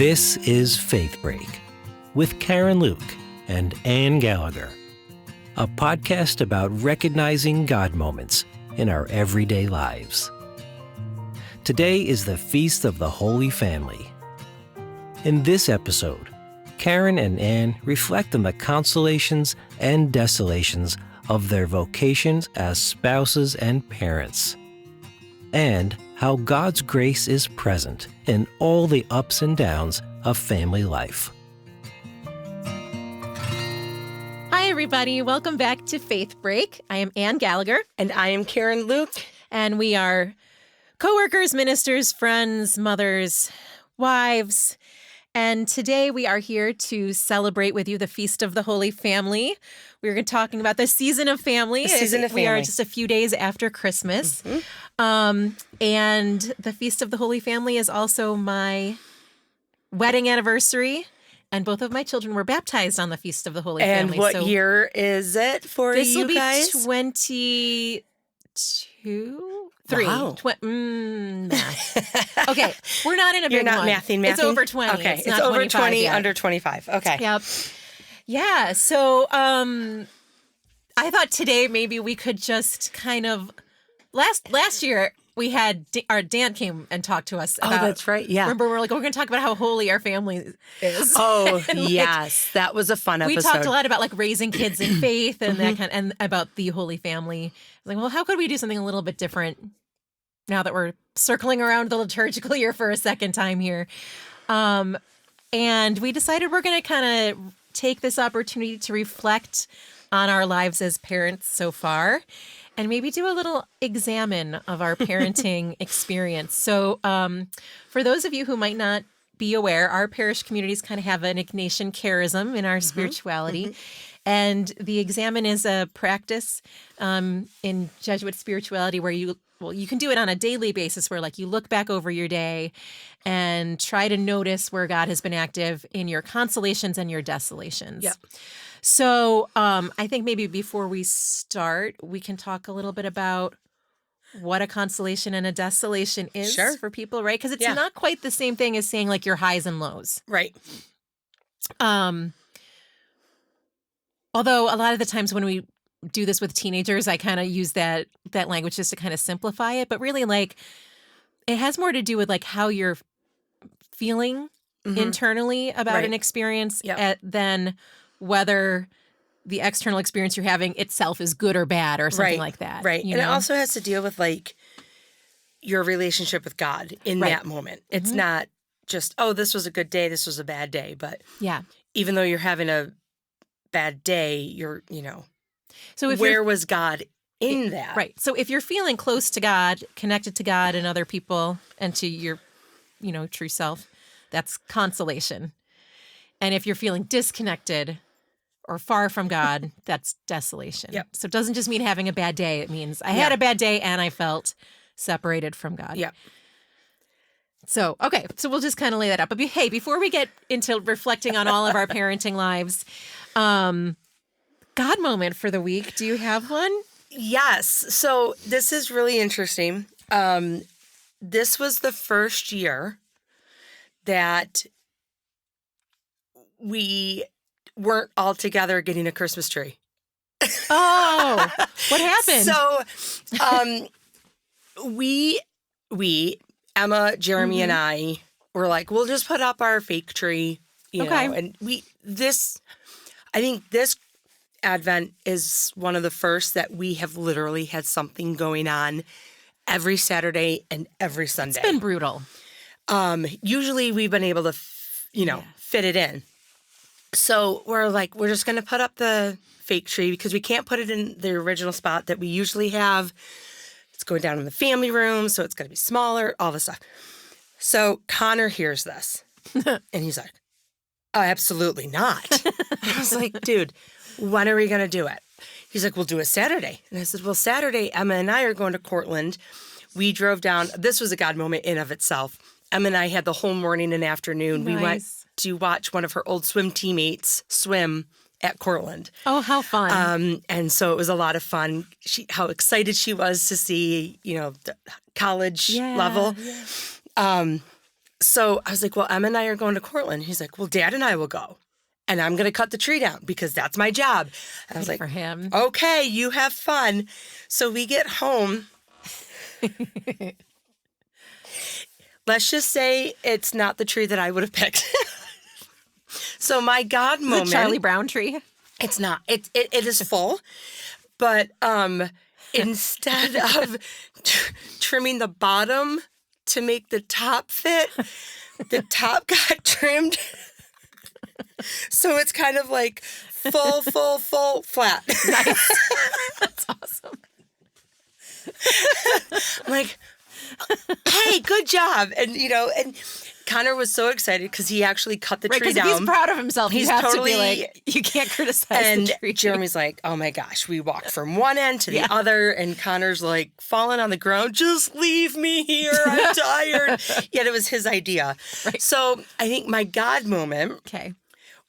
This is Faith Break with Karen Luke and Ann Gallagher, a podcast about recognizing God moments in our everyday lives. Today is the Feast of the Holy Family. In this episode, Karen and Ann reflect on the consolations and desolations of their vocations as spouses and parents, and how God's grace is present in all the ups and downs of family life. Hi, everybody. Welcome back to Faith Break. I am Ann Gallagher. And I am Karen Luke. And we are coworkers, ministers, friends, mothers, wives. And today we are here to celebrate with you the Feast of the Holy Family. We're talking about the season of family. We are just a few days after Christmas. Mm-hmm. And the Feast of the Holy Family is also my wedding anniversary. And both of my children were baptized on the Feast of the Holy Family. And what year is it for you guys? This will be 22? 3. Wow. Math. Okay, we're not in a big You're not one. mathing. It's over 20. Okay, it's not over 20, yet. under 25. Okay. Yep. Yeah, so I thought today maybe we could just kind of, last year we had, our Dan came and talked to us about. Oh, that's right, yeah. Remember, we're like, we're going to talk about how holy our family is. Oh, yes. That was a fun episode. We talked a lot about like raising kids in faith and that kind of, and about the Holy Family. I was like, well, how could we do something a little bit different now that we're circling around the liturgical year for a second time here? And we decided we're going to kind of take this opportunity to reflect on our lives as parents so far and maybe do a little examine of our parenting experience. So for those of you who might not be aware, our parish communities kind of have an Ignatian charism in our spirituality. And the examine is a practice in Jesuit spirituality where you can do it on a daily basis where like you look back over your day and try to notice where God has been active in your consolations and your desolations. Yep. So I think maybe before we start, we can talk a little bit about what a consolation and a desolation is for people, right? Because it's not quite the same thing as saying like your highs and lows. Right. Although a lot of the times when we do this with teenagers, I kind of use that language just to kind of simplify it. But really, like, it has more to do with like how you're feeling internally about an experience than whether the external experience you're having itself is good or bad or something like that. Right. And it also has to deal with like your relationship with God in that moment. It's not just, oh, this was a good day, this was a bad day. But even though you're having a bad day, you're, so where was God in that? Right. So if you're feeling close to God, connected to God and other people and to your, true self, that's consolation. And if you're feeling disconnected or far from God, that's desolation. Yep. So it doesn't just mean having a bad day. It means I had a bad day and I felt separated from God. Yep. So, okay. So we'll just kind of lay that out. But hey, before we get into reflecting on all of our parenting lives, God moment for the week. Do you have one? Yes. So this is really interesting. This was the first year that we weren't all together getting a Christmas tree. Oh, what happened? So, we, Emma, Jeremy, and I were like, we'll just put up our fake tree, know, and I think this Advent is one of the first that we have literally had something going on every Saturday and every Sunday. It's been brutal. Usually we've been able to, fit it in. So we're like, we're just going to put up the fake tree because we can't put it in the original spot that we usually have. It's going down in the family room, so it's going to be smaller, all this stuff. So Connor hears this, and he's like, oh, absolutely not. I was like, dude, when are we going to do it? He's like, we'll do it Saturday. And I said, well, Saturday, Emma and I are going to Cortland. We drove down. This was a God moment in of itself. Emma and I had the whole morning and afternoon. Nice. We went to watch one of her old swim teammates swim at Cortland. Oh, how fun. And so it was a lot of fun. How excited she was to see, the college level. Yeah. So I was like, well, Emma and I are going to Cortland. He's like, well, Dad and I will go. And I'm going to cut the tree down because that's my job. And I was like, for him. okay, you have fun. So we get home. Let's just say it's not the tree that I would have picked. So my God moment. The Charlie Brown tree. It's not. It is full. But instead of trimming the bottom to make the top fit, the top got trimmed. So it's kind of like full, flat. Nice. That's awesome. I'm like, hey, good job. And, and Connor was so excited because he actually cut the tree down. He's proud of himself. He's you have totally, to be like, you can't criticize and the tree. Jeremy's like, oh my gosh, we walked from one end to the other. And Connor's like falling on the ground. Just leave me here. I'm tired. Yet it was his idea. Right. So I think my God moment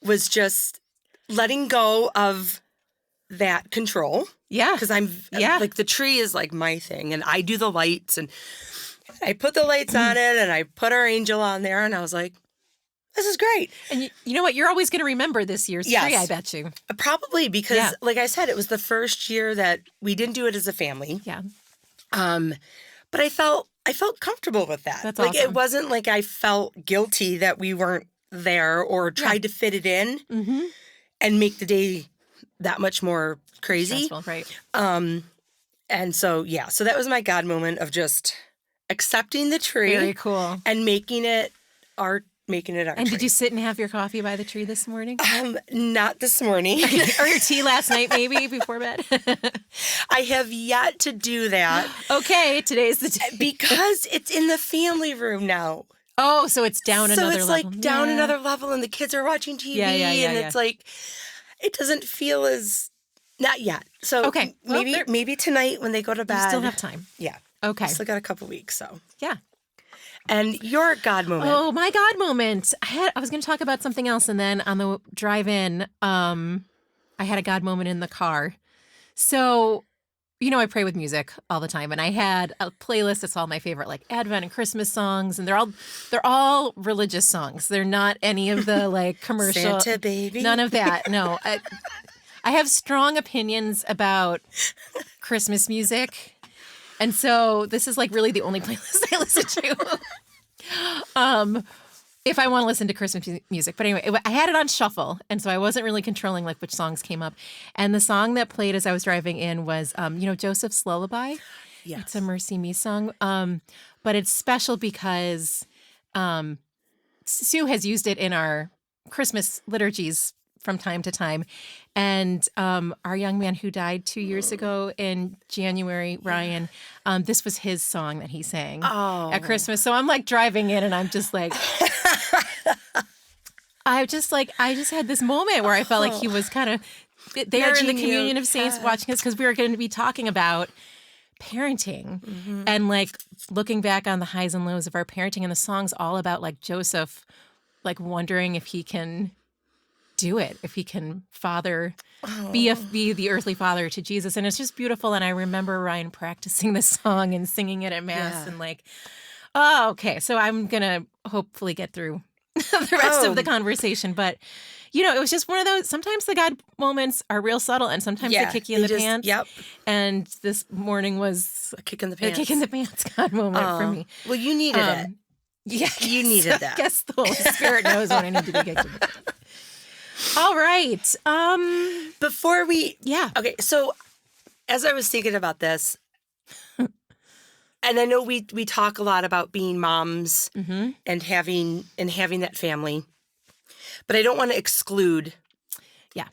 was just letting go of that control. Yeah. Because I'm like, the tree is like my thing and I do the lights and I put the lights on it and I put our angel on there and I was like, this is great. And you know what? You're always going to remember this year's tree, I bet you. Probably because, like I said, it was the first year that we didn't do it as a family. Yeah. But I felt comfortable with that. That's like awesome. It wasn't like I felt guilty that we weren't there or tried to fit it in and make the day that much more crazy. Stressful, right. And so so that was my God moment of just accepting the tree. Very cool. And making it our And tree. did you sit and have your coffee by the tree this morning? Not this morning. Or your tea last night, maybe, before bed? I have yet to do that. Okay, today's the day. Because it's in the family room now. Oh, so it's down another level. So it's like down another level and the kids are watching TV and it's like, it doesn't feel as, not yet. So okay. Well, maybe tonight when they go to bed. You still have time. Yeah. Okay. I still got a couple weeks, so. Yeah. And your God moment. Oh, my God moment. I was going to talk about something else, and then on the drive-in, I had a God moment in the car. So, I pray with music all the time, and I had a playlist that's all my favorite, like Advent and Christmas songs, and they're all religious songs. They're not any of the like commercial Santa baby. None of that. No. I have strong opinions about Christmas music. And so this is like really the only playlist I listen to if I want to listen to Christmas music. But anyway, I had it on shuffle. And so I wasn't really controlling like which songs came up. And the song that played as I was driving in was, Joseph's Lullaby. Yes. It's a Mercy Me song. But it's special because Sue has used it in our Christmas liturgies from time to time. And our young man who died 2 years ago in January, Ryan, this was his song that he sang at Christmas. So I'm like driving in and I'm just like, I just had this moment where I felt like he was kind of there in the communion of saints watching us because we were going to be talking about parenting and like looking back on the highs and lows of our parenting, and the song's all about like Joseph, like wondering if he can do it, if he can be the earthly father to Jesus. And it's just beautiful. And I remember Ryan practicing this song and singing it at Mass and like, okay. So I'm going to hopefully get through the rest of the conversation. But, it was just one of those, sometimes the God moments are real subtle and sometimes they kick you in the pants. Yep. And this morning was a kick in the pants. A kick in the pants God moment for me. Well, you needed it. Yeah. You needed that. I guess the Holy Spirit knows when I need to be kicked in the pants. All right. Before we... Yeah. Okay, so as I was thinking about this, and I know we talk a lot about being moms and having that family, but I don't want to exclude... Yeah.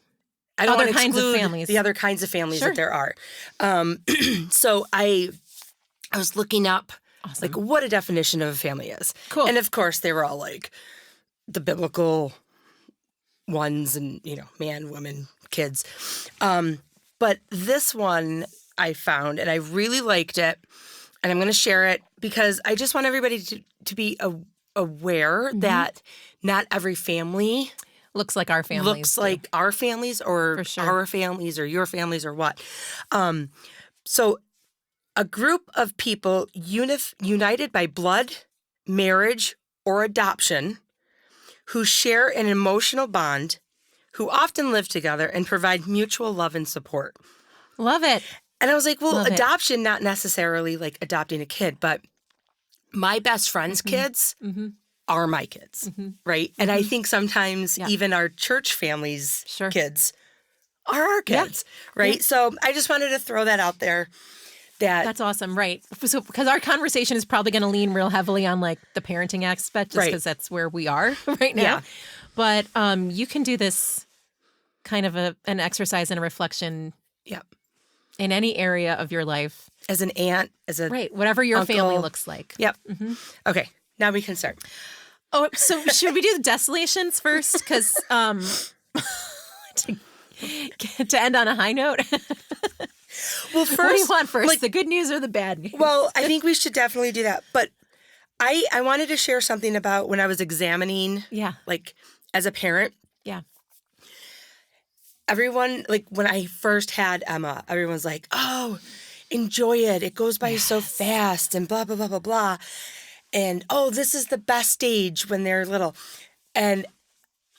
I don't want to kinds of exclude families. the other kinds of families that there are. So I was looking up like what a definition of a family is. Cool. And of course, they were all like the biblical ones and, man, woman, kids. But this one I found and I really liked it, and I'm going to share it because I just want everybody to be aware that not every family looks like our families. Looks like our families or sure. our families or your families or what. So a group of people united by blood, marriage, or adoption, who share an emotional bond, who often live together and provide mutual love and support. Love it. And I was like, well, Love it. adoption, not necessarily like adopting a kid, but my best friend's kids are my kids, right? And I think sometimes even our church families' kids are our kids, right? Yeah. So I just wanted to throw that out there. That's awesome, right? So because our conversation is probably going to lean real heavily on like the parenting aspect, just because that's where we are right now. Yeah. But you can do this kind of an exercise and a reflection in any area of your life. As an aunt, as a whatever your uncle. Family looks like. Yep. Okay, now we can start. Oh, so should we do the desolations first? Because to end on a high note. Well, first, what do you want first, like, the good news or the bad news? Well, I think we should definitely do that. But I wanted to share something about when I was examining, like, as a parent. Yeah. Everyone, like, when I first had Emma, everyone's like, oh, enjoy it. It goes by so fast and blah, blah, blah, blah, blah. And, oh, this is the best stage when they're little. And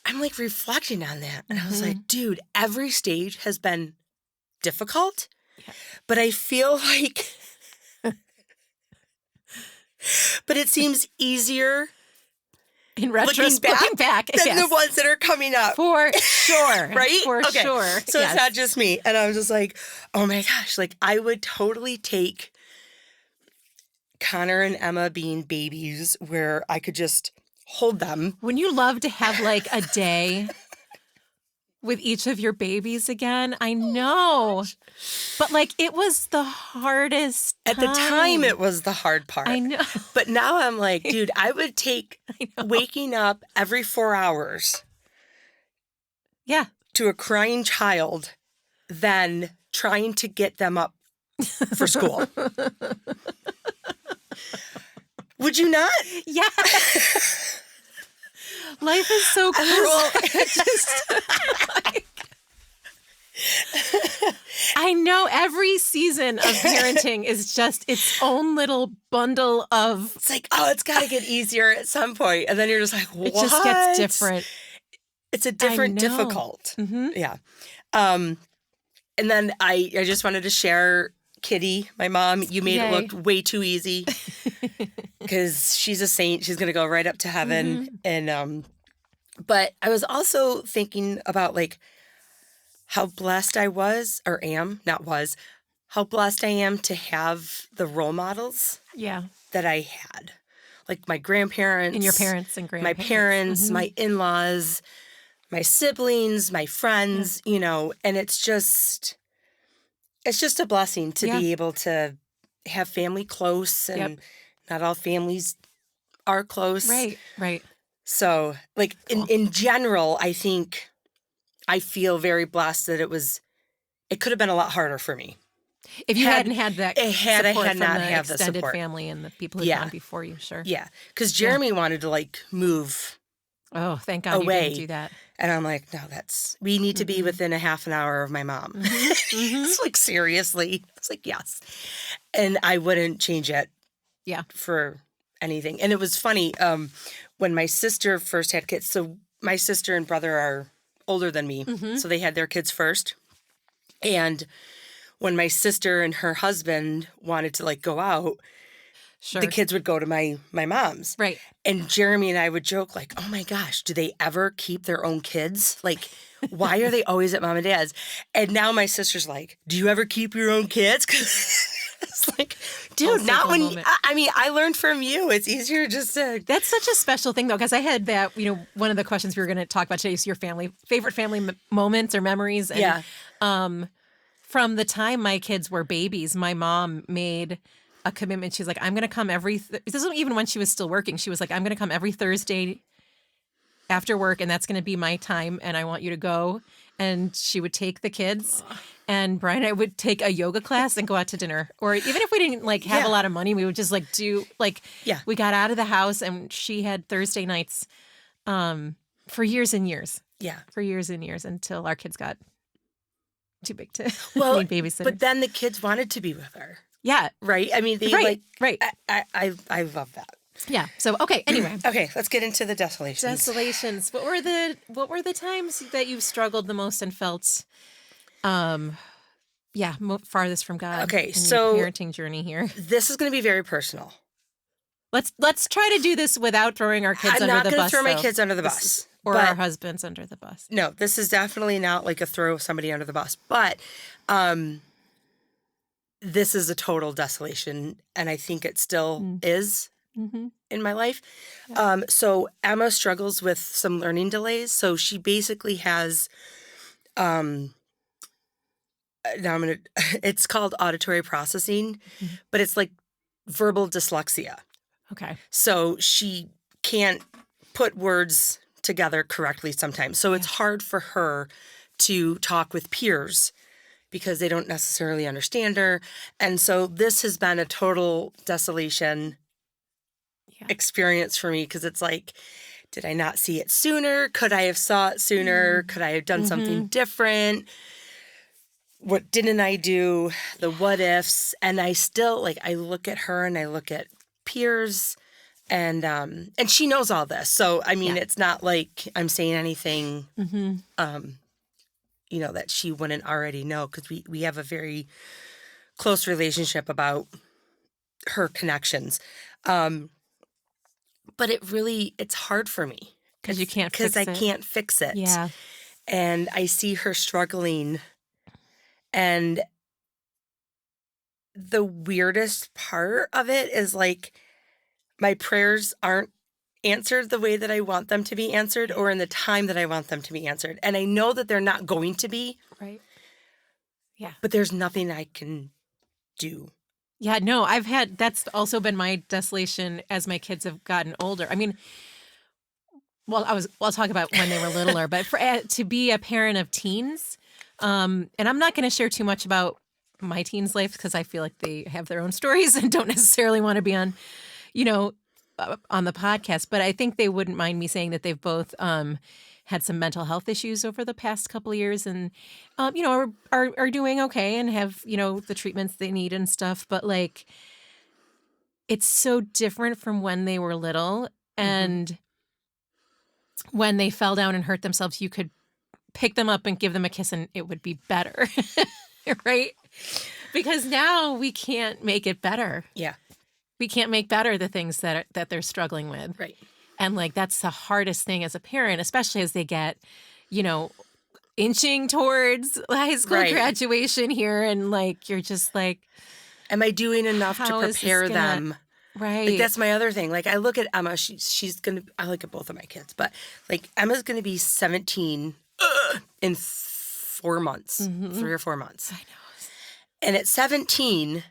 I'm, like, reflecting on that. And I was like, dude, every stage has been difficult. Yeah. But I feel like, but it seems easier in retrospect, looking back than the ones that are coming up. For sure. Right? For sure. So it's not just me. And I was just like, oh my gosh, like I would totally take Connor and Emma being babies where I could just hold them. Wouldn't you love to have like a day with each of your babies again? I know. But like it was the hardest time. At the time it was the hard part. I know. But now I'm like, dude, I would take waking up every 4 hours to a crying child than trying to get them up for school. Would you not? Yeah. Life is so cruel. I know every season of parenting is just its own little bundle of... It's like, oh, it's got to get easier at some point. And then you're just like, what? It just gets different. It's a different difficult. Yeah. And then I just wanted to share Kitty, my mom. You made it look way too easy because she's a saint. She's going to go right up to heaven. And but I was also thinking about like how blessed I was or am, not was, how blessed I am to have the role models that I had. Like my grandparents. And your parents and grandparents. My parents, my in-laws, my siblings, my friends, you know, and it's just a blessing to be able to have family close and not all families are close. Right. So like in general, I think I feel very blessed that it could have been a lot harder for me. If you hadn't had that support from not the have the extended support. family and the people who'd gone before you, sure. Yeah, because Jeremy wanted to like move Oh, thank God away. You didn't do that. And I'm like, no, we need to be within a half an hour of my mom. It's like, seriously? It's like, yes. And I wouldn't change it for anything. And it was funny, when my sister first had kids, so my sister and brother are older than me, so they had their kids first. And when my sister and her husband wanted to like go out, the kids would go to my mom's. Right. And Jeremy and I would joke like, oh my gosh, do they ever keep their own kids? Like, why are they always at mom and dad's? And now my sister's like, do you ever keep your own kids? It's like, dude, not when, I learned from you. It's easier just to. That's such a special thing though, because I had that, one of the questions we were going to talk about today is your favorite family moments or memories. And, from the time my kids were babies, my mom made a commitment. She's like, I'm going to come this isn't even when she was still working. She was like, I'm going to come every Thursday after work and that's going to be my time. And I want you to go. And she would take the kids and Brian and I would take a yoga class and go out to dinner. Or even if we didn't like have a lot of money, we would just like do we got out of the house and she had Thursday nights for years and years. Yeah. For years and years until our kids got too big to need babysitters. But then the kids wanted to be with her. Yeah. Right? I mean, they right. I love that. Yeah. So, okay. Anyway. Okay, let's get into the desolations. Desolations. What were the times that you struggled the most and felt, farthest from God? Okay, in so your parenting journey here. This is going to be very personal. Let's try to do this without throwing our kids I'm under not the going to bus. throw my kids under the bus. Or but our husbands under the bus. No, this is definitely not like a throw somebody under the bus. But this is a total desolation, and I think it still is in my life. Yeah. So Emma struggles with some learning delays. So she basically has, it's called auditory processing, but it's like verbal dyslexia. Okay. So she can't put words together correctly sometimes. So it's hard for her to talk with peers because they don't necessarily understand her. And so this has been a total desolation experience for me, because it's like, did I not see it sooner? Could I have saw it sooner? Could I have done something different? What didn't I do? The what ifs. And I still, like, I look at her and I look at peers, and she knows all this. So, I mean, it's not like I'm saying anything, that she wouldn't already know, because we have a very close relationship about her connections. But it's hard for me. Because you can't fix it. Because I can't fix it. Yeah. And I see her struggling. And the weirdest part of it is, like, my prayers aren't answered the way that I want them to be answered, or in the time that I want them to be answered. And I know that they're not going to be. Right. Yeah. But there's nothing I can do. Yeah, no, that's also been my desolation as my kids have gotten older. I mean, I'll talk about when they were littler, but to be a parent of teens, and I'm not going to share too much about my teens' life, because I feel like they have their own stories and don't necessarily want to be on, on the podcast. But I think they wouldn't mind me saying that they've both had some mental health issues over the past couple of years, and are doing okay and have the treatments they need and stuff. But, like, it's so different from when they were little, and when they fell down and hurt themselves, you could pick them up and give them a kiss and it would be better. Right? Because now we can't make it better. Yeah. We can't make better the things that they're struggling with. Right. And, like, that's the hardest thing as a parent, especially as they get, inching towards high school graduation here. And, like, you're just like, am I doing enough to prepare them? Right. Like, that's my other thing. Like, I look at Emma, I look at both of my kids, but, like, Emma's going to be 17 in 4 months, 3 or 4 months. I know. And at 17,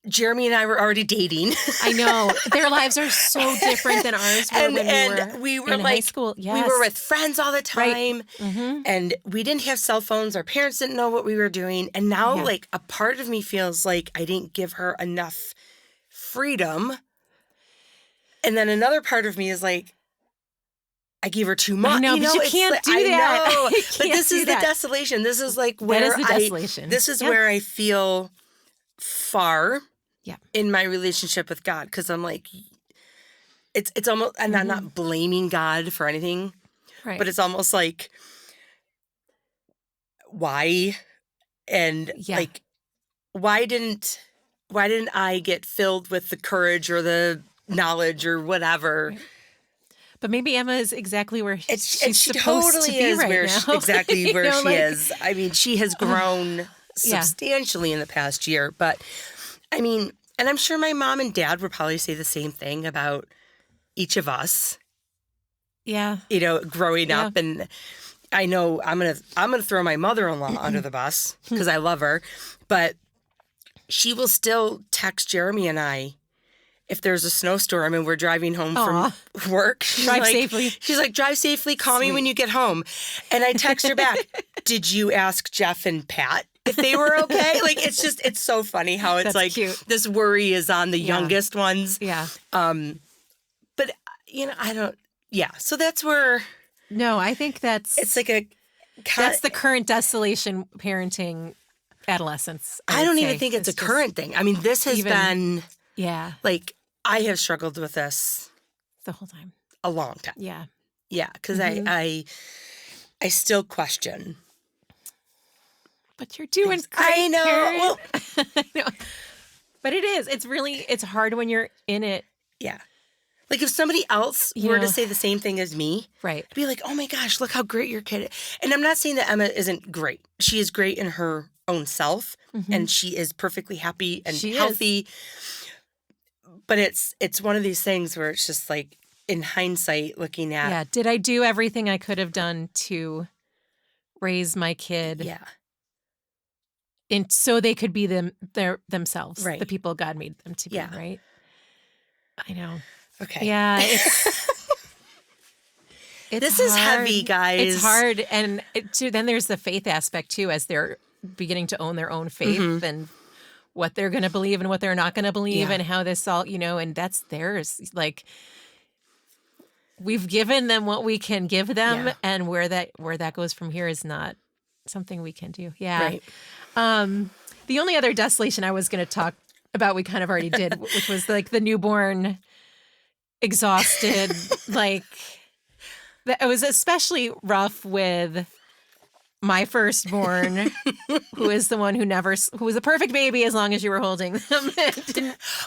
Jeremy and I were already dating. I know. Their lives are so different than ours were when we were in high school. Yes. We were with friends all the time. Right. And we didn't have cell phones. Our parents didn't know what we were doing. And now, like, a part of me feels like I didn't give her enough freedom. And then another part of me is like, I gave her too much. I know, but you can't do that. I know. But this is the desolation. This is, like, where that is the desolation. This is where I feel far. Yeah. In my relationship with God, because I'm like, it's almost, and I'm not blaming God for anything, right? But it's almost like, why, and like, why didn't I get filled with the courage or the knowledge or whatever? Right. But maybe Emma is exactly where she's she supposed totally to be is right where now. exactly where she is. I mean, she has grown substantially in the past year, but. I mean, and I'm sure my mom and dad would probably say the same thing about each of us. Yeah. Growing up, and I know I'm gonna throw my mother-in-law under the bus because I love her, but she will still text Jeremy and I if there's a snowstorm and we're driving home from work. Drive safely. She's like, drive safely. Call me when you get home. And I text her back, did you ask Jeff and Pat if they were okay? Like, it's so funny how it's like cute. This worry is on the youngest ones. Yeah. But, I don't, so that's where. No, I think it's like that's the current desolation parenting adolescence. I don't even think it's a current thing. I mean, this has been Yeah. Like, I have struggled with this The whole time. a long time. Yeah. Yeah, because I still question. But you're doing great, I know. Karen. Well, I know. But it is. It's hard when you're in it. yeah. Like, if somebody else were to say the same thing as me, right. I'd be like, oh my gosh, look how great your kid is. And I'm not saying that Emma isn't great. She is great in her own self, and she is perfectly happy and healthy. But it's one of these things where it's just like, in hindsight, looking at. Yeah. Did I do everything I could have done to raise my kid? Yeah. And so they could be themselves, Right. the people God made them to be, Yeah. right? I know. Okay. Yeah, this is heavy, guys. It's hard, and then there's the faith aspect too, as they're beginning to own their own faith and what they're going to believe and what they're not going to believe, and how this all, and that's theirs. Like, we've given them what we can give them, and where that goes from here is not something we can do. Yeah. Right. The only other desolation I was going to talk about, we kind of already did, which was like the newborn, exhausted, like, it was especially rough with my firstborn, who is the one who was a perfect baby as long as you were holding them.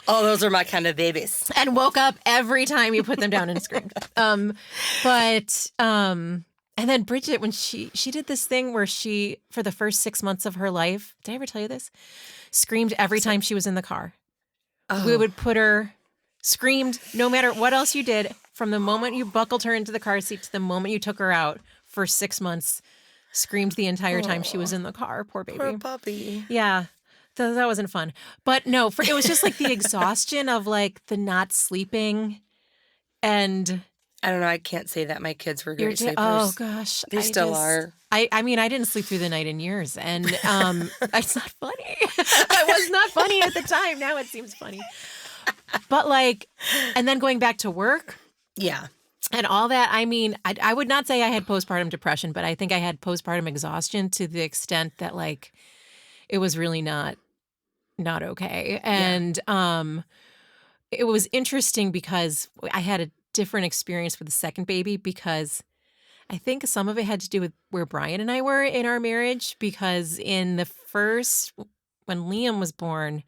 Oh, those are my kind of babies. And woke up every time you put them down and screamed. And then Bridget, when she did this thing where she, for the first 6 months of her life, did I ever tell you this? Screamed every time she was in the car. Oh. We would put her, screamed no matter what else you did, from the moment you buckled her into the car seat to the moment you took her out for 6 months, screamed the entire time she was in the car. Poor baby. Poor puppy. Yeah. That wasn't fun. But no, it was just like the exhaustion of like the not sleeping, and I don't know. I can't say that my kids were great sleepers. Oh gosh, they still are. I mean, I didn't sleep through the night in years, and it's not funny. It was not funny at the time. Now it seems funny. But like, and then going back to work, yeah, and all that. I mean, I would not say I had postpartum depression, but I think I had postpartum exhaustion to the extent that like it was really not okay, and it was interesting because I had a different experience with the second baby, because I think some of it had to do with where Brian and I were in our marriage, because in the first, when Liam was born,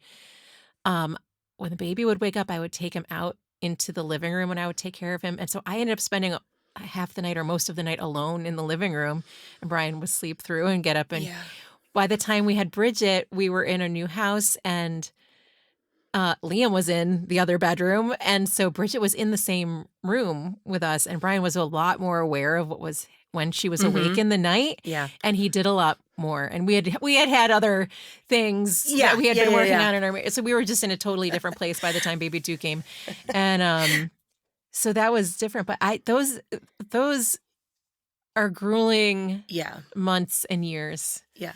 when the baby would wake up, I would take him out into the living room and I would take care of him. And so I ended up spending half the night or most of the night alone in the living room, and Brian would sleep through and get up. And by the time we had Bridget, we were in a new house, and Liam was in the other bedroom. And so Bridget was in the same room with us, and Brian was a lot more aware of what was when she was awake in the night. Yeah. And he did a lot more. And we had other things that we had been working on in our marriage. So we were just in a totally different place by the time baby 2 came. And so that was different. But those are grueling months and years. Yeah.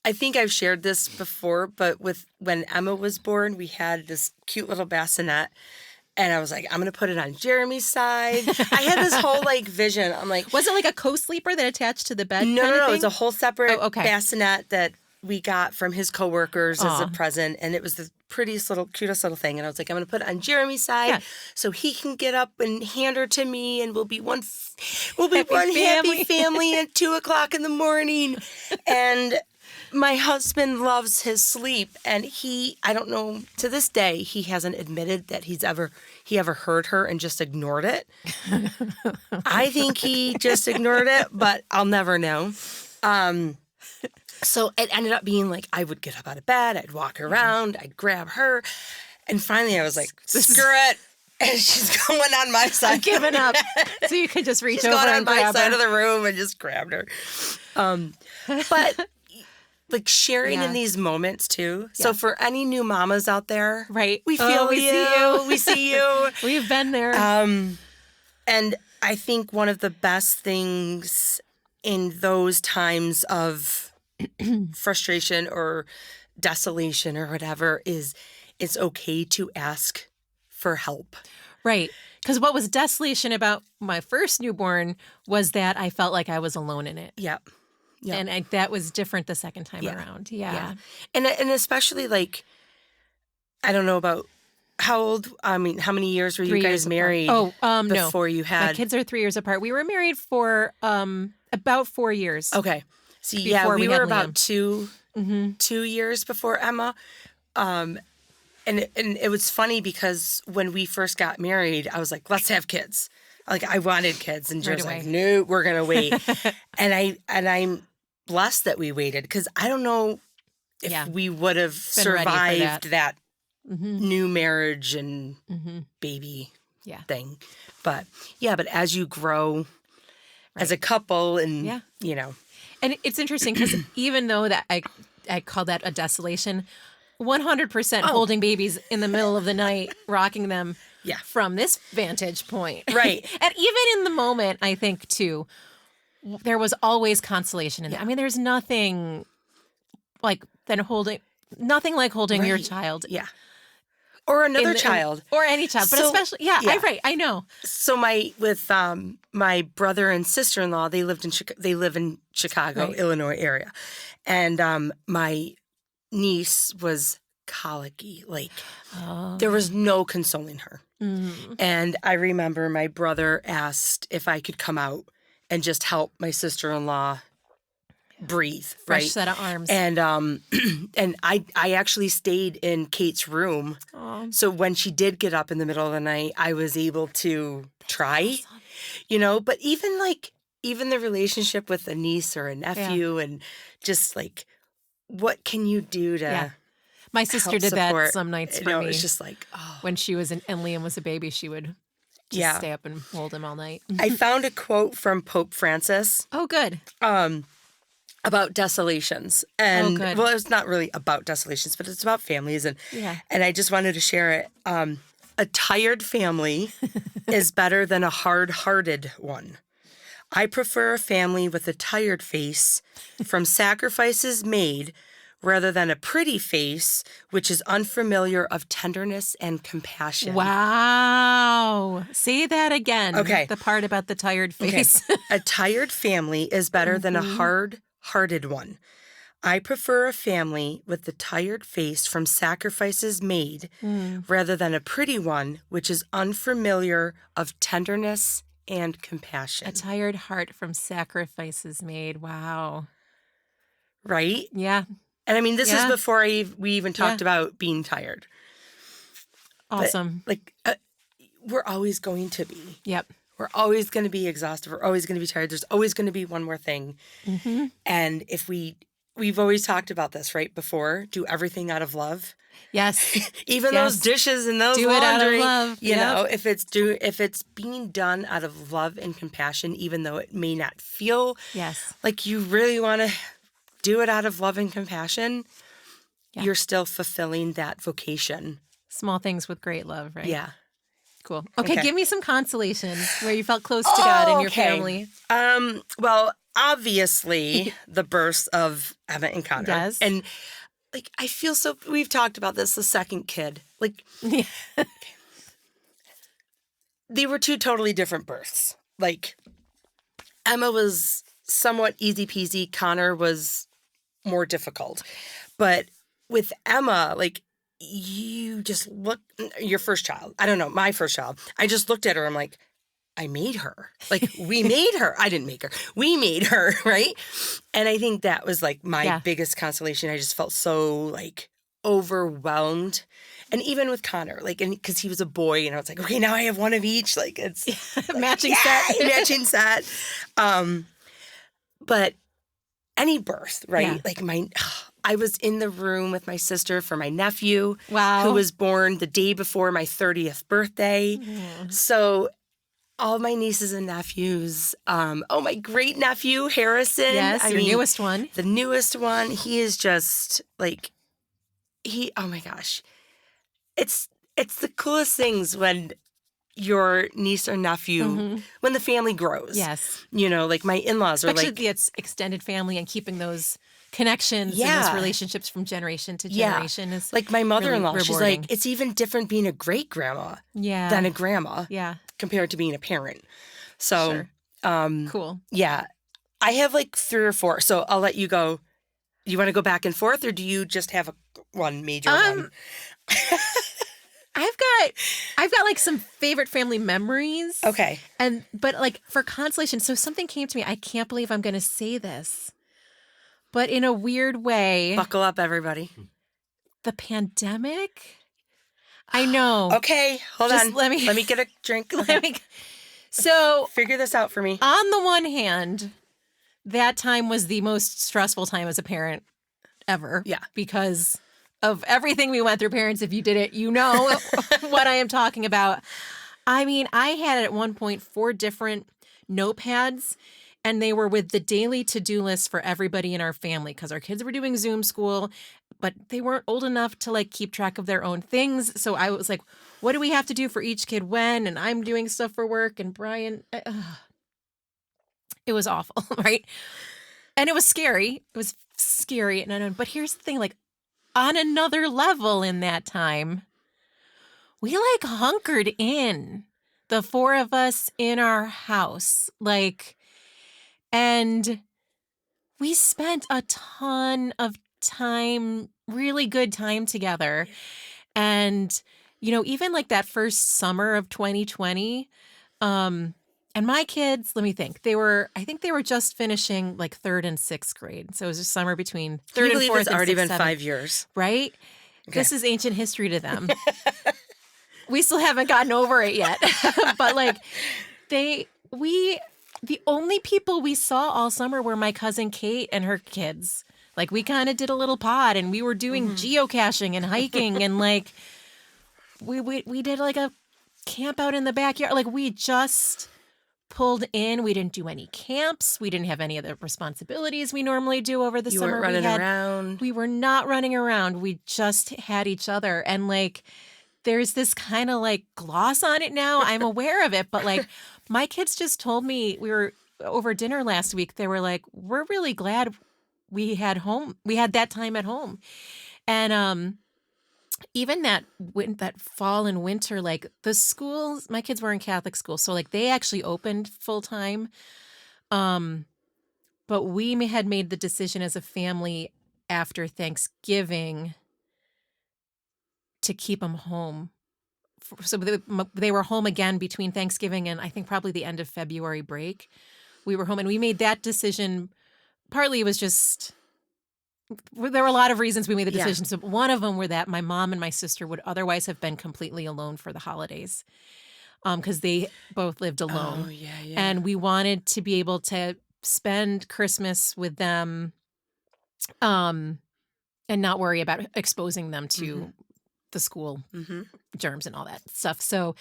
I think I've shared this before, but when Emma was born, we had this cute little bassinet, and I was like, I'm going to put it on Jeremy's side. I had this whole like vision. I'm like, was it like a co-sleeper that attached to the bed? No. It's a whole separate bassinet that we got from his coworkers as a present, and it was the cutest little thing. And I was like, I'm going to put it on Jeremy's side so he can get up and hand her to me, and we'll be one happy family at 2:00 in the morning. And my husband loves his sleep, and I don't know, to this day, he hasn't admitted that he ever heard her and just ignored it. I think he just ignored it, but I'll never know. So it ended up being like, I would get up out of bed, I'd walk around, I'd grab her, and finally I was like, screw it. And she's going on my side. I'm giving up. So you could just reach she's over going and on my grab side her. of the room and just grabbed her. But like sharing in these moments too. So for any new mamas out there, right? We feel we see you. We see you. We've been there. And I think one of the best things in those times of frustration or desolation or whatever is it's okay to ask for help. Right. Because what was desolation about my first newborn was that I felt like I was alone in it. Yep. And that was different the second time around. Yeah. And especially like I don't know about how many years were you 3 guys years apart. married Oh, no. before you My had? kids are 3 years apart. We were married for about 4 years. Okay. See, Before we we had were about Liam. 2 years before Emma. And it was funny because when we first got married, I was like, let's have kids. Like, I wanted kids, and Joe's Right like, away. no, we're gonna wait. I'm blessed that we waited, because I don't know if Yeah. we would have Been ready for survived that Mm-hmm. new marriage and Mm-hmm. baby Yeah. thing. But as you grow as Right. a couple, and Yeah. you know, And it's interesting because even though that I call that a desolation, 100% holding babies in the middle of the night, rocking them Yeah. from this vantage point. Right. And even in the moment, I think, too, there was always consolation in that. I mean, there's nothing like nothing like holding your Right. child. Yeah. Or another in- child. Or any child. But So, especially, yeah. I know. So my brother and sister-in-law, they live in Chicago, Right. Illinois area. And my niece was colicky. Like, there was no consoling her. Mm. And I remember my brother asked if I could come out and just help my sister-in-law breathe, Fresh right? set of arms. And and I actually stayed in Kate's room. Aw. So when she did get up in the middle of the night, I was able to try, but even the relationship with a niece or a nephew, and just like, what can you do to Yeah. My sister help did support? that some nights for me. It's just like, oh. When she was and Liam was a baby, she would just Yeah. stay up and hold him all night. I found a quote from Pope Francis Oh, good. about desolations. And good. well, it's not really about desolations, but it's about families, and Yeah. and I just wanted to share it. A tired family is better than a hard-hearted one. I prefer a family with a tired face from sacrifices made, rather than a pretty face which is unfamiliar of tenderness and compassion. Wow. Say that again. Okay. The part about the tired Okay. face. A tired family is better than a hard-hearted one. I prefer a family with a tired face from sacrifices made, rather than a pretty one which is unfamiliar of tenderness and compassion. A tired heart from sacrifices made. Wow. Right? Yeah. And I mean, this is Yeah. before we even talked about being tired. Awesome. Like, we're always going to be. Yep. We're always going to be exhausted. We're always going to be tired. There's always going to be one more thing. Mm-hmm. And if we've always talked about this, right? Before, do everything out of love. Yes. Even Yes. those dishes and those Do it out of laundry, love. you Yep. know, if it's being done out of love and compassion, even though it may not feel Yes. like you really want to do it out of love and compassion, Yeah. you're still fulfilling that vocation. Small things with great love, right? Yeah. Cool. Okay, Okay. give me some consolations where you felt close to God and your okay. family. Well, obviously, the births of Emma and Connor. Yes. And like, I feel we've talked about this, the second kid. Like, Yeah. they were two totally different births. Like, Emma was somewhat easy peasy. Connor was more difficult. But with Emma, like, you just look, your first child, I don't know, my first child, I just looked at her, I'm like, I made her. Like, we made her. I didn't make her. We made her, right? And I think that was like my biggest consolation. I just felt so like overwhelmed. And even with Connor, like, and because he was a boy, and I was like, okay, now I have one of each. Like, it's like, Matching set. matching set. But any birth, right? Yeah. Like I was in the room with my sister for my nephew, Wow. who was born the day before my 30th birthday. So all my nieces and nephews, my great nephew, Harrison. Yes, your newest one. The newest one. He is just like, oh my gosh. It's the coolest things when your niece or nephew, when the family grows. Yes. You know, like my in-laws are Especially like, it's extended family and keeping those connections and those relationships from generation to generation is like my mother-in-law, really she's rewarding. like, it's even different being a great grandma Yeah. than a grandma compared to being a parent. So, cool. Yeah, I have like 3 or 4. So I'll let you go. You want to go back and forth, or do you just have one major one? I've got like some favorite family memories. Okay. But like for consolation, so something came to me. I can't believe I'm going to say this, but in a weird way, Buckle up, everybody. the pandemic. I know. Okay, hold Just on. let me get a drink. So Figure this out for me. on the one hand, that time was the most stressful time as a parent ever. Yeah. Because of everything we went through. Parents, if you did it, you know what I am talking about. I mean, I had at one point 4 different notepads, and they were with the daily to-do list for everybody in our family because our kids were doing Zoom school, but they weren't old enough to like keep track of their own things. So I was like, what do we have to do for each kid when? And I'm doing stuff for work, and Brian, it was awful, right? And it was scary. It was scary. But here's the thing, like on another level in that time, we like hunkered in, the 4 of us in our house, like, and we spent a ton of time, really good time together. And, you know, even like that first summer of 2020, and my kids, let me think, I think they were just finishing like 3rd and 6th grade. So it was a summer between 3rd and 4th. It's already been 6th, 5 years. right? Okay. This is ancient history to them. We still haven't gotten over it yet. But like the only people we saw all summer were my cousin Kate and her kids. Like we kind of did a little pod, and we were doing geocaching and hiking, and like we did like a camp out in the backyard. Like we just pulled in. We didn't do any camps. We didn't have any of the responsibilities we normally do over the You summer. weren't running around. We were not running around. We just had each other. And like, there's this kind of like gloss on it now. I'm aware of it. But like, my kids just told me, we were over dinner last week. They were like, we're really glad we had that time at home. And even that fall and winter, like the schools, my kids were in Catholic school, so like they actually opened full time. But we had made the decision as a family after Thanksgiving to keep them home. So they were home again between Thanksgiving and I think probably the end of February break. We were home, and we made that decision. Partly it was just, there were a lot of reasons we made the decision. So one of them were that my mom and my sister would otherwise have been completely alone for the holidays because they both lived alone. Oh, yeah. And we wanted to be able to spend Christmas with them and not worry about exposing them to the school germs and all that stuff. So,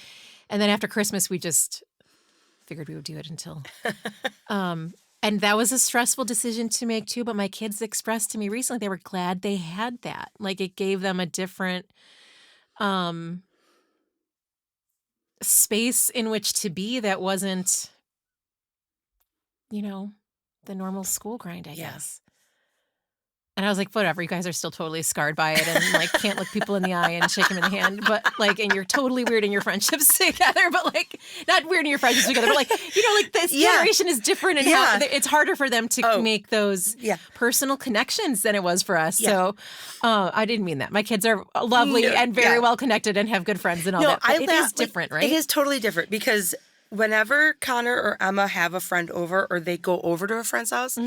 and then after Christmas, we just figured we would do it until... And that was a stressful decision to make too, but my kids expressed to me recently they were glad they had that. Like it gave them a different space in which to be that wasn't, you know, the normal school grind, I guess. And I was like, whatever, you guys are still totally scarred by it and like can't look people in the eye and shake them in the hand. But like, and you're totally weird in your friendships together, but like not weird in your friendships together, but like, you know, like this generation is different and how it's harder for them to make those personal connections than it was for us. So I didn't mean that. My kids are lovely and very well connected and have good friends and all that. But it is different, right? It is totally different because whenever Connor or Emma have a friend over or they go over to a friend's house,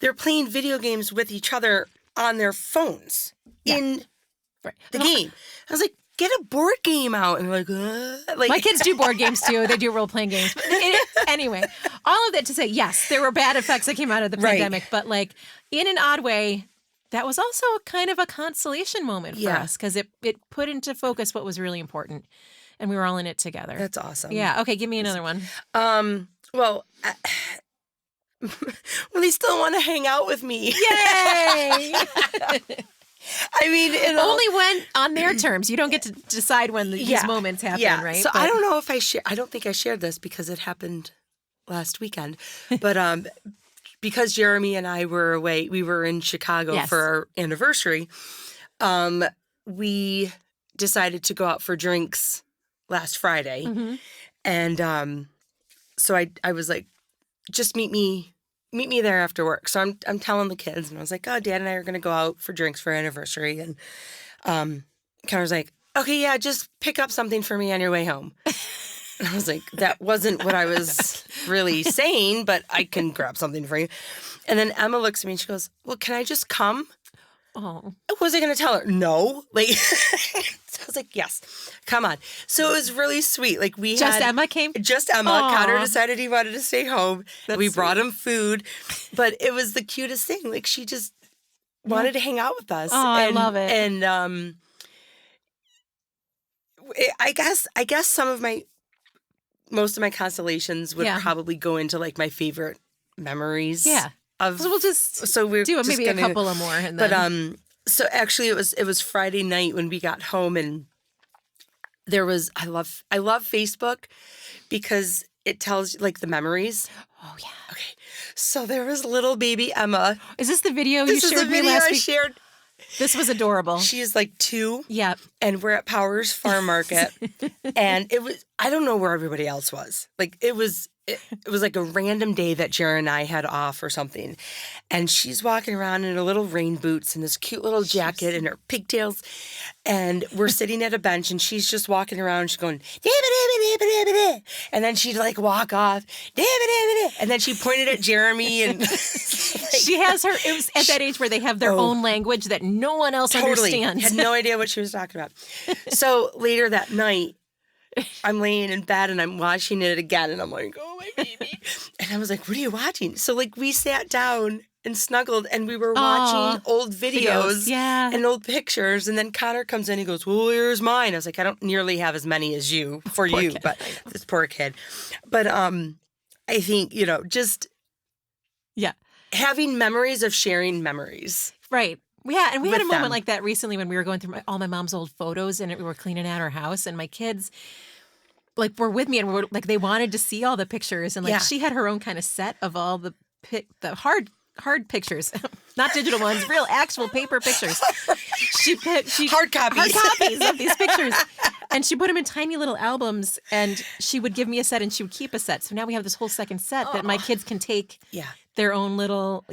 they're playing video games with each other on their phones in the game. I was like, get a board game out. And like my kids do board games too. They do role-playing games. But anyway, all of that to say, yes, there were bad effects that came out of the pandemic. But like in an odd way, that was also kind of a consolation moment for us because it put into focus what was really important. And we were all in it together. That's awesome. Yeah. Okay. Give me another one. Well, they still want to hang out with me. Yay! I mean, only when on their terms. You don't get to decide when these moments happen, right? So I don't know if I don't think I shared this because it happened last weekend. But because Jeremy and I were away, we were in Chicago for our anniversary. We decided to go out for drinks last Friday. And so I was like, just meet me there after work. So I'm telling the kids, and I was like, oh, Dad and I are going to go out for drinks for our anniversary. And Connor's like, okay, yeah, just pick up something for me on your way home. And I was like, that wasn't what I was really saying, but I can grab something for you. And then Emma looks at me and she goes, well, can I just come? Oh, What was I going to tell her? No. Like, so I was like, yes, come on. So it was really sweet. Like Emma came? Just Emma. Aw. Connor decided he wanted to stay home. That's we sweet. brought him food, but it was the cutest thing. Like she just wanted to hang out with us. Oh, I love it. And I guess most of my consolations would probably go into like my favorite memories. Yeah. So we'll just we're do just maybe a couple of more. And then... But so actually it was Friday night when we got home, and there was I love Facebook because it tells you like the memories. Oh yeah. Okay. So there was little baby Emma. Is this the video This you is shared the me video last I week? shared. This was adorable. She is like 2. Yep. And we're at Powers Farm Market. And it was, I don't know where everybody else was. Like it was like a random day that Jared and I had off or something. And she's walking around in her little rain boots and this cute little jacket and her pigtails. And we're sitting at a bench and she's just walking around. She's going, and then she'd like walk off. And then she pointed at Jeremy and she has her, it was at that age where they have their own language that no one else understands. Had no idea what she was talking about. So later that night, I'm laying in bed and I'm watching it again and I'm like, oh, my baby. And I was like, what are you watching? So like we sat down and snuggled and we were watching old videos and old pictures. And then Connor comes in and he goes, well, here's mine. I was like, I don't nearly have as many as you for you, kid. but this poor kid. But I think, just having memories of sharing memories. Right. Yeah, and we had a with moment them. like that recently when we were going through all my mom's old photos and we were cleaning out our house, and my kids were with me and were like they wanted to see all the pictures, and she had her own kind of set of all the hard pictures, not digital ones, real actual paper pictures. She hard copies of these pictures, and she put them in tiny little albums, and she would give me a set and she would keep a set. So now we have this whole second set that my kids can take their own little,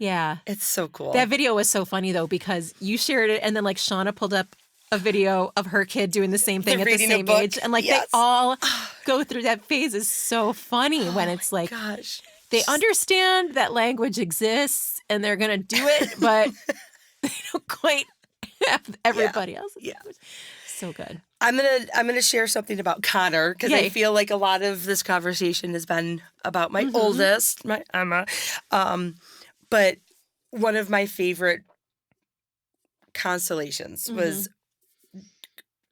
Yeah. It's so cool. That video was so funny, though, because you shared it, and then, like, Shauna pulled up a video of her kid doing the same thing at the same age. And, like, they all go through that phase. Is so funny when it's like, gosh. They understand that language exists, and they're going to do it, but they don't quite have everybody else's language. So good. I'm gonna share something about Connor because I feel like a lot of this conversation has been about my oldest, my Emma. But one of my favorite consolations was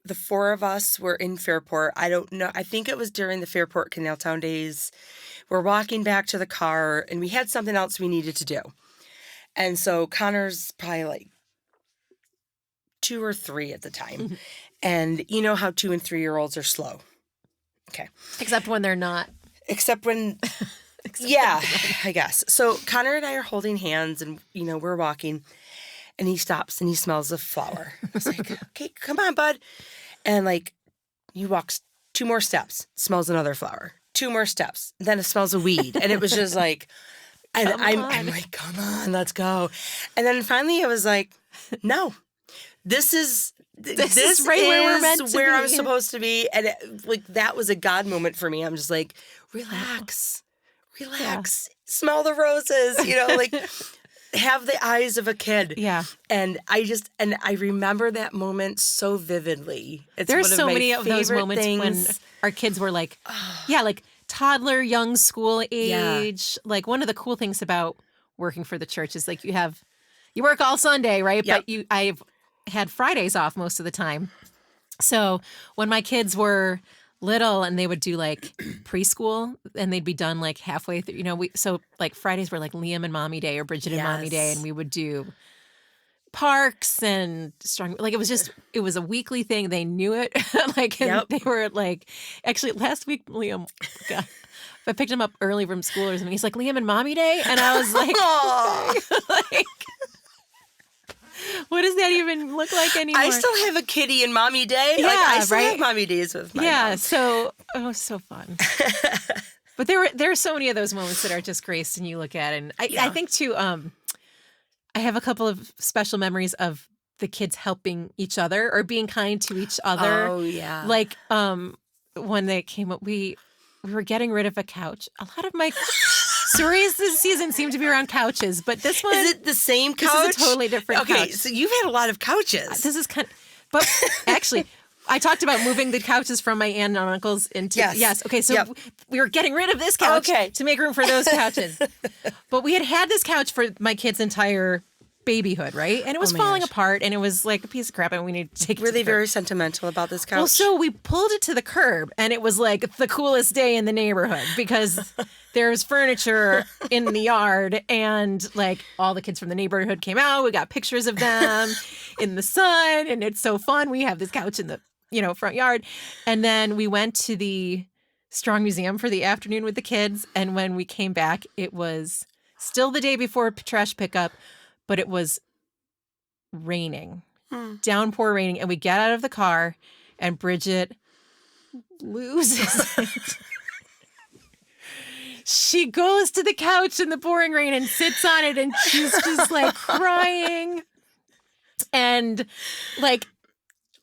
the 4 of us were in Fairport. I don't know. I think it was during the Fairport Canal Town days. We're walking back to the car and we had something else we needed to do. And so Connor's probably like 2 or 3 at the time. And you know how 2 and 3-year-olds are slow. Okay. Except when they're not. Except when... I guess. So Connor and I are holding hands and, we're walking and he stops and he smells a flower. I was like, okay, come on, bud. And like he walks 2 more steps, smells another flower, 2 more steps, then it smells a weed. And it was just like, and I'm like, come on, let's go. And then finally I was like, no, this is right where we're meant to where be. I'm supposed to be. And that was a God moment for me. I'm just like, relax, smell the roses, like have the eyes of a kid. Yeah. And I remember that moment so vividly. There's so many of those moments when our kids were like, like toddler, young school age. Yeah. Like one of the cool things about working for the church is like you work all Sunday, right? Yep. But I've had Fridays off most of the time. So when my kids were little and they would do like preschool and they'd be done like halfway through, so like Fridays were like Liam and Mommy Day or Bridget and Mommy Day, and we would do parks and it was a weekly thing. They knew it. They were like, actually last week Liam, God, I picked him up early from school or something. He's like, Liam and Mommy Day? And I was like, what does that even look like anymore? I still have a kitty in Mommy Day. Yeah, I still have Mommy Days with my mom. So it was so fun. But there are so many of those moments that are just graced, and you look at it. And I think too, I have a couple of special memories of the kids helping each other or being kind to each other. Oh, yeah. Like when they came up, we were getting rid of a couch. A lot of my stories this season seem to be around couches, but this one Is it the same couch? This is a totally different couch. Okay, so you've had a lot of couches. This is but actually, I talked about moving the couches from my aunt and uncle's into. Yes. Okay. So Yep. we were getting rid of this couch to make room for those couches. But we had this couch for my kids' entire babyhood, right? And it was falling apart, and it was like a piece of crap, and we needed to take it. Were to they the curb. very sentimental about this couch? Well, so we pulled it to the curb, and it was like the coolest day in the neighborhood because there was furniture in the yard, and like all the kids from the neighborhood came out. We got pictures of them in the sun, and it's so fun. We have this couch in the front yard, and then we went to the Strong Museum for the afternoon with the kids. And when we came back, it was still the day before trash pickup, but it was raining, downpour raining, and we get out of the car, and Bridget loses it. She goes to the couch in the pouring rain and sits on it, and she's just like crying. And like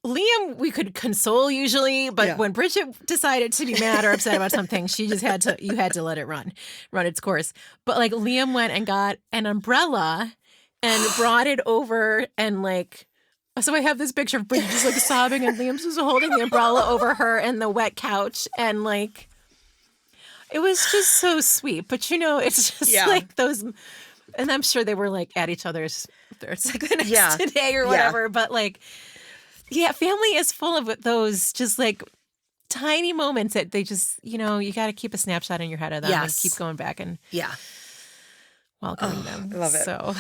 Liam, we could console usually, but when Bridget decided to be mad or upset about something, she just you had to let it run its course. But like Liam went and got an umbrella and brought it over, and like, so I have this picture of Bridget just like sobbing, and Liam's just holding the umbrella over her and the wet couch, and like, it was just so sweet. But it's just like those, and I'm sure they were like at each other's throats like the next day or whatever. But like, family is full of those just like tiny moments that they just, you got to keep a snapshot in your head of them and keep going back and welcoming them. I love it. So,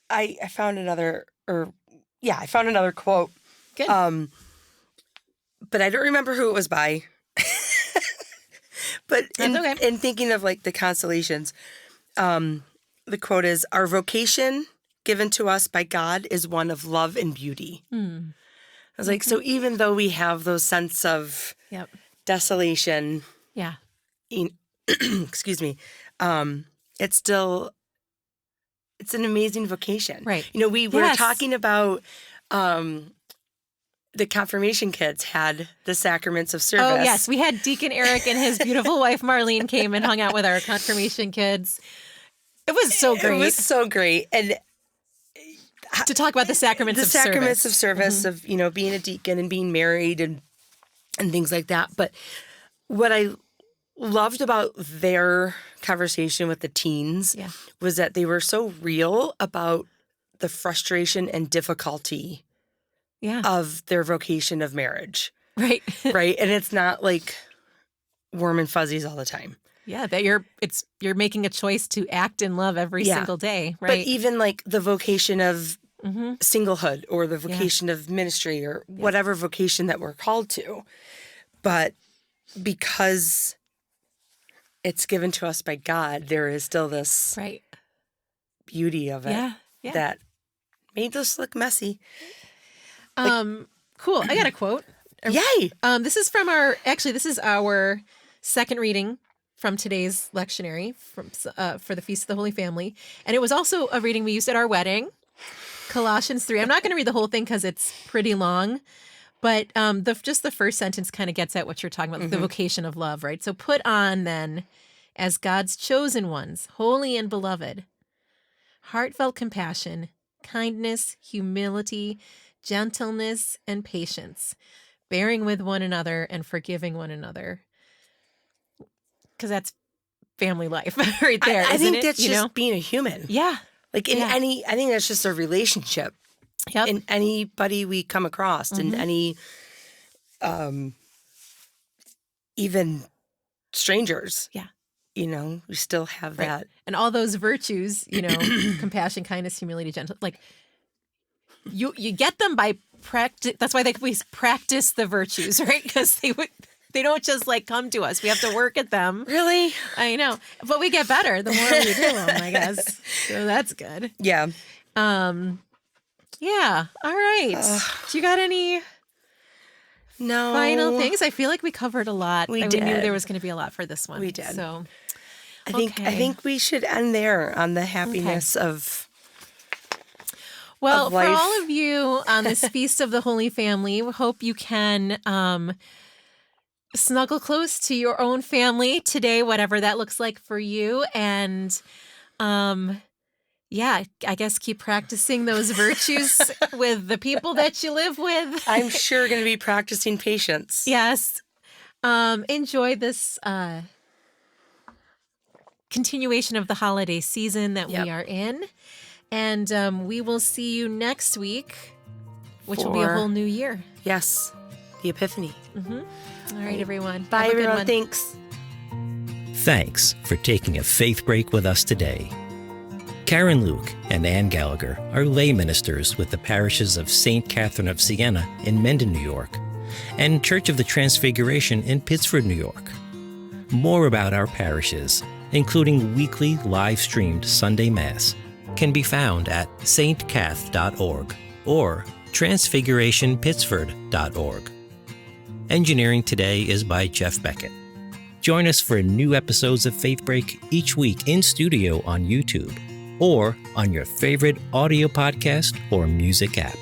I found another, I found another quote. Good. But I don't remember who it was by. But in thinking of like the consolations, the quote is, "Our vocation given to us by God is one of love and beauty." I was like, so even though we have those sense of desolation, excuse me, it's an amazing vocation. Right. We were talking about the confirmation kids had the sacraments of service. Oh, yes. We had Deacon Eric and his beautiful wife, Marlene, came and hung out with our confirmation kids. It was so great. It was so great. And to talk about the sacraments of service. The sacraments of service of, being a deacon and being married and things like that. But what I loved about their conversation with the teens was that they were so real about the frustration and difficulty of their vocation of marriage. Right. Right. And it's not like warm and fuzzies all the time. Yeah, that you're making a choice to act in love every single day, right? But even like the vocation of singlehood or the vocation of ministry or whatever vocation that we're called to. But because it's given to us by God, there is still this beauty of it that made us look messy. Cool. I got a quote. Yay! This is our second reading from today's lectionary for the Feast of the Holy Family. And it was also a reading we used at our wedding, Colossians 3. I'm not going to read the whole thing because it's pretty long, but just the first sentence kind of gets at what you're talking about, the vocation of love, right? So put on then, as God's chosen ones, holy and beloved, heartfelt compassion, kindness, humility, gentleness, and patience, bearing with one another and forgiving one another. Because that's family life right there. I think it? that's just being a human. Yeah. Like I think that's just a relationship. Yep. In anybody we come across, in any, even strangers. Yeah. We still have that. And all those virtues, compassion, kindness, humility, gentle, like you get them by practice. That's why we practice the virtues, right? Because they don't just like come to us. We have to work at them. Really? I know. But we get better the more we do them, I guess. So that's good. Yeah. Yeah. All right. Do you got any final things? I feel like we covered a lot. We did. We knew there was going to be a lot for this one. We did. So I think we should end there on the happiness of. Well, of for life. all of you on this Feast of the Holy Family, we hope you can snuggle close to your own family today, whatever that looks like for you. And yeah, I guess keep practicing those virtues with the people that you live with. I'm sure going to be practicing patience. Yes. Enjoy this continuation of the holiday season that we are in. And we will see you next week, which will be a whole new year. Yes, the Epiphany. All right, everyone. Bye, Have a good everyone. one. Thanks. Thanks for taking a faith break with us today. Karen Luke and Ann Gallagher are lay ministers with the parishes of St. Catherine of Siena in Mendon, New York, and Church of the Transfiguration in Pittsford, New York. More about our parishes, including weekly live-streamed Sunday Mass, can be found at stcath.org or transfigurationpittsford.org. Engineering today is by Jeff Beckett. Join us for new episodes of Faith Break each week in studio on YouTube or on your favorite audio podcast or music app.